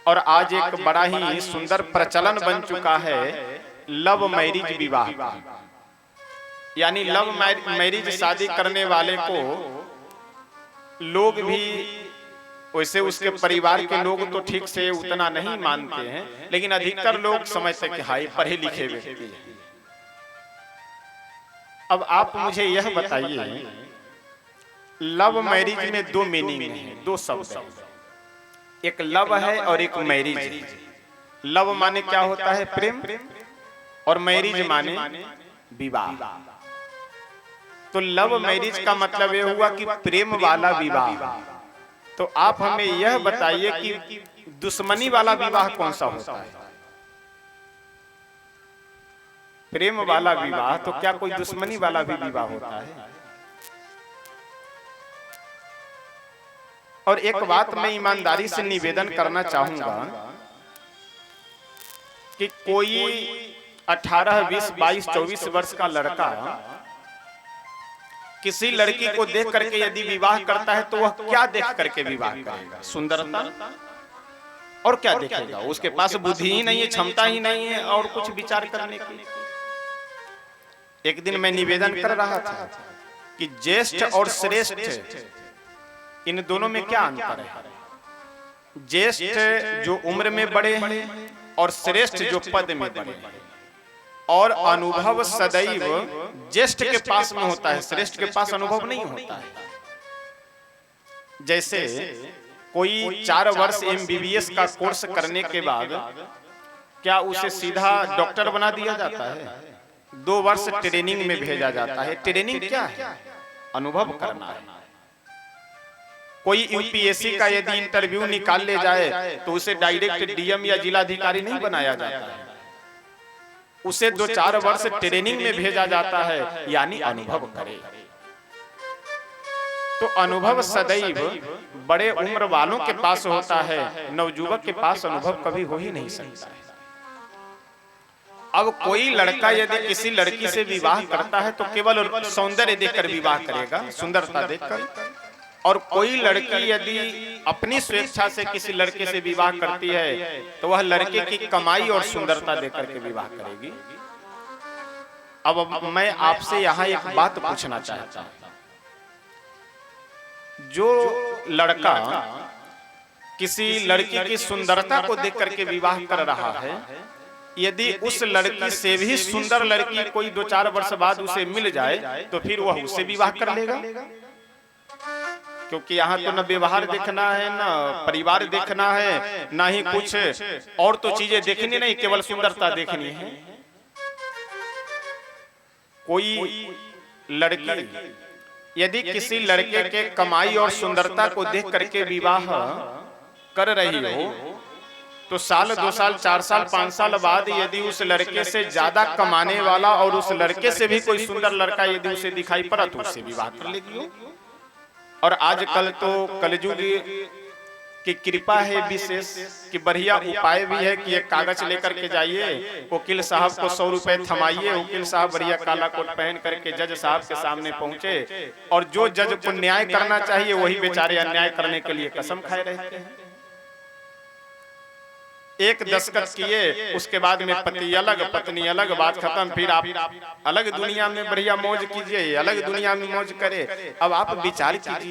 और आज एक बड़ा ही सुंदर प्रचलन बन चुका है लव मैरिज विवाह का। यानी लव मैरिज शादी करने वाले को लोग भी वैसे उसके परिवार के लोग तो ठीक से उतना नहीं मानते हैं, लेकिन अधिकतर लोग समझते कि हाई पढ़े लिखे व्यक्ति है। अब आप मुझे यह बताइए, लव मैरिज में दो मीनिंग है, दो शब्द है, एक लव है और एक मैरिज है। लव माने क्या होता है? प्रेम, और मैरिज माने विवाह। तो लव मैरिज का मतलब यह हुआ कि प्रेम वाला विवाह। तो आप हमें यह बताइए कि दुश्मनी वाला विवाह कौन सा होता है? प्रेम वाला विवाह, तो क्या कोई दुश्मनी वाला भी विवाह होता है? और एक बात मैं ईमानदारी से निवेदन करना चाहूंगा कि कोई 18, 20, 22, 24 वर्ष का लड़का किसी लड़की को देख करके यदि विवाह करता है तो वह क्या देख करके विवाह करेगा? सुंदरता, और क्या देखेगा? उसके पास बुद्धि ही नहीं है, क्षमता ही नहीं है और कुछ विचार करने की। एक दिन मैं निवेदन कर रहा था कि ज्येष्ठ और श्रेष्ठ, इन दोनों में क्या अंतर है? ज्येष्ठ जो उम्र में बड़े हैं और श्रेष्ठ जो पद में बड़े हैं। और अनुभव सदैव ज्येष्ठ के पास में होता है, श्रेष्ठ के पास अनुभव नहीं होता है। जैसे कोई 4 वर्ष MBBS का कोर्स करने के बाद क्या उसे सीधा डॉक्टर बना दिया जाता है? 2 वर्ष ट्रेनिंग में भेजा जाता है। ट्रेनिंग क्या है? अनुभव करना है। कोई UPSC का यदि इंटरव्यू निकाल ले जाए तो उसे डायरेक्ट DM या जिलाधिकारी नहीं बनाया जाता है, उसे 2-4 वर्ष ट्रेनिंग में भेजा जाता है, यानी अनुभव करे। तो अनुभव सदैव बड़े उम्र वालों के पास होता है, नवयुवक के पास अनुभव कभी हो ही नहीं सकता है। अब कोई लड़का यदि किसी लड़की से विवाह करता है तो केवल सौंदर्य देखकर विवाह करेगा, सुंदरता देखकर। और कोई लड़की यदि अपनी स्वेच्छा से किसी लड़के से विवाह करती है तो वह लड़के की कमाई और सुंदरता देकर के विवाह करेगी। अब मैं आपसे यहाँ एक बात पूछना चाहता हूँ, जो लड़का किसी लड़की की सुंदरता को देख करके विवाह कर रहा है, यदि उस लड़की से भी सुंदर लड़की कोई 2-4 वर्ष बाद उसे मिल जाए तो फिर वह उससे विवाह कर लेगा। क्योंकि यहाँ तो न व्यवहार देखना है, न परिवार देखना है, न ही कुछ और तो चीजें देखनी नहीं, केवल सुंदरता देखनी है। कोई लड़की यदि किसी लड़के के कमाई और सुंदरता को देख करके विवाह कर रही हो तो साल 2 साल 4 साल 5 साल बाद यदि उस लड़के से ज्यादा कमाने वाला और उस लड़के से भी कोई सुंदर लड़का यदि उसे दिखाई पड़ा तो उससे विवाह कर लेगी। और आजकल तो कलयुग की कृपा है विशेष कि बढ़िया उपाय भी है कि एक कागज लेकर के जाइए, वकील साहब को 100 रुपए थमाइए, वकील साहब बढ़िया काला कोट पहन करके जज साहब के सामने पहुंचे, और जो जज को न्याय करना चाहिए वही बेचारे अन्याय करने के लिए कसम खाए रहते हैं। एक दस्तखत किए, उसके बाद में पति अलग पत्नी अलग, बात खत्म। फिर आप अलग दुनिया में बढ़िया मौज कीजिए, अलग दुनिया में मौज करे। अब आप विचार कीजिए।